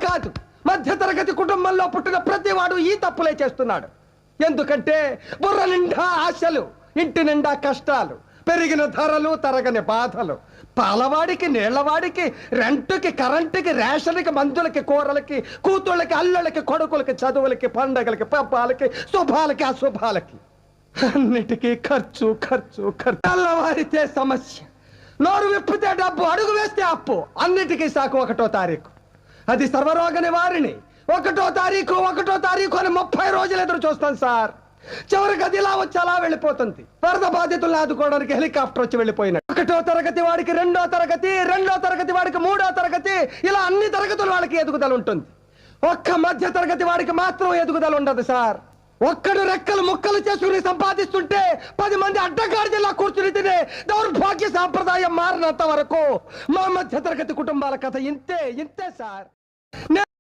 కాదు, మధ్యతరగతి కుటుంబంలో పుట్టిన ప్రతివాడు ఈ తప్పులే చేస్తున్నాడు. ఎందుకంటే బుర్ర నిండా ఆశలు, ఇంటి నిండా కష్టాలు, పెరిగిన ధరలు, తరగని బాధలు. పాలవాడికి, నీళ్లవాడికి, రెంటుకి, కరెంటుకి, రేషన్కి, మందులకి, కూరలకి, కూతుళ్ళకి, అల్లుళ్ళకి, కొడుకులకి, చదువులకి, పండగలకి, పబ్బాలకి, శుభాలకి, అశుభాలకి, అన్నిటికీ ఖర్చు ఖర్చు ఖర్చు. తెల్లవారితే సమస్య, నోరు విప్పితే డబ్బు, అడుగు వేస్తే అప్పు. అన్నిటికీ సాకు 1వ తారీఖు. అది సర్వరోగ నివారిణి. 1వ తారీఖు అని 30 రోజులు ఎదురు చూస్తాం సార్. చివరికి అది ఇలా వచ్చి అలా వెళ్ళిపోతుంది. వరద బాధితులను ఆదుకోవడానికి హెలికాప్టర్ వచ్చి వెళ్ళిపోయినాడు. 1వ తరగతి వాడికి 2వ తరగతి, 2వ తరగతి వాడికి 3వ తరగతి, ఇలా అన్ని తరగతుల వాళ్ళకి ఎదుగుదల ఉంటుంది. ఒక్క మధ్య తరగతి వాడికి మాత్రం ఎదుగుదల ఉండదు సార్. ఒక్కడు రెక్కలు ముక్కలు చేసుకుని సంపాదిస్తుంటే 10 మంది అడ్డగాడిలా కూర్చుని తినే దౌర్భాగ్య సాంప్రదాయం మారినంత వరకు మా మధ్య తరగతి కుటుంబాల కథ ఇంతే సార్.